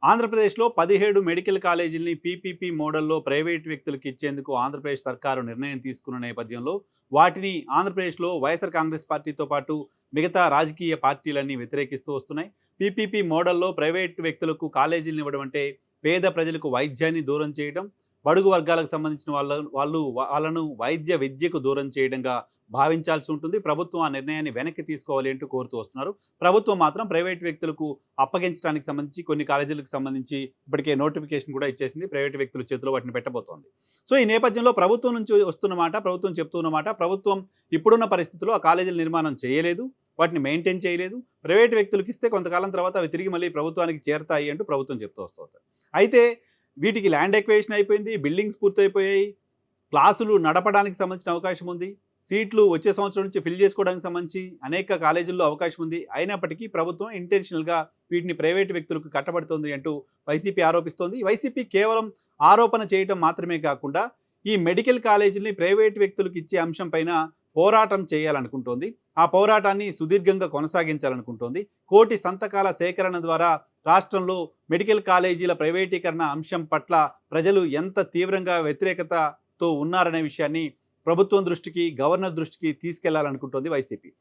ఆంధ్రప్రదేశ్‌లో 17 medical కాలేజీలని PPP మోడల్‌లో private వ్యక్తులకు ఇచ్చేందుకు ఆంధ్రప్రదేశ్ సర్కారు నిర్ణయం తీసుకున్న నేపథ్యంలో, వాటిని ఆంధ్రప్రదేశ్‌లో వైఎస్ఆర్ కాంగ్రెస్ పార్టీతో పాటు మిగతా రాజకీయ పార్టీలన్నీ వ్యతిరేకిస్తూ వస్తున్నాయి. పీపీపీ మోడల్‌లో ప్రైవేట్ వ్యక్తులకు కాలేజీలను ఇవ్వడం అంటే పేద ప్రజలకు వైద్యాన్ని దూరం చేయడం, బడుగు వర్గాలకు సంబంధించిన వాళ్ళను వైద్య విద్యకు దూరం చేయడంగా భావించాల్సి ఉంటుంది. ప్రభుత్వం ఆ నిర్ణయాన్ని వెనక్కి తీసుకోవాలి అంటూ కోరుతూ వస్తున్నారు. ప్రభుత్వం మాత్రం ప్రైవేట్ వ్యక్తులకు అప్పగించడానికి సంబంధించి కొన్ని కాలేజీలకు సంబంధించి ఇప్పటికే నోటిఫికేషన్ కూడా ఇచ్చేసింది. ప్రైవేట్ వ్యక్తుల చేతిలో వాటిని పెట్టబోతోంది. సో, ఈ నేపథ్యంలో ప్రభుత్వం నుంచి వస్తున్న మాట, ప్రభుత్వం చెప్తున్న మాట, ప్రభుత్వం ఇప్పుడున్న పరిస్థితిలో ఆ కాలేజీల నిర్మాణం చేయలేదు. వాటిని మెయింటైన్ చేయలేదు. ప్రైవేట్ వ్యక్తులకు ఇస్తే కొంతకాలం తర్వాత అవి తిరిగి మళ్ళీ ప్రభుత్వానికి చేరతాయి అంటూ ప్రభుత్వం చెప్తూ వస్తుంది. అయితే వీటికి ల్యాండ్ ఎక్వేషన్ అయిపోయింది. బిల్డింగ్స్ పూర్తయిపోయాయి. క్లాసులు నడపడానికి సంబంధించిన అవకాశం ఉంది. సీట్లు వచ్చే సంవత్సరం నుంచి ఫిల్ చేసుకోవడానికి సంబంధించి అనేక కాలేజీల్లో అవకాశం ఉంది. అయినప్పటికీ ప్రభుత్వం ఇంటెన్షనల్‌గా వీటిని ప్రైవేట్ వ్యక్తులకు కట్టబెడుతోంది అంటూ వైసీపీ ఆరోపిస్తోంది. వైసీపీ కేవలం ఆరోపణ చేయటం మాత్రమే కాకుండా, ఈ మెడికల్ కాలేజీలని ప్రైవేట్ వ్యక్తులకు ఇచ్చే అంశం పైన పోరాటం చేయాలనుకుంటోంది. ఆ పోరాటాన్ని సుదీర్ఘంగా కొనసాగించాలనుకుంటోంది. 1,00,00,000 సంతకాల సేకరణ ద్వారా రాష్ట్రంలో మెడికల్ కాలేజీల ప్రైవేటీకరణ అంశం పట్ల ప్రజలు ఎంత తీవ్రంగా వ్యతిరేకతతో ఉన్నారనే విషయాన్ని ప్రభుత్వం దృష్టికి, గవర్నర్ దృష్టికి తీసుకెళ్లాలనుకుంటోంది వైసీపీ.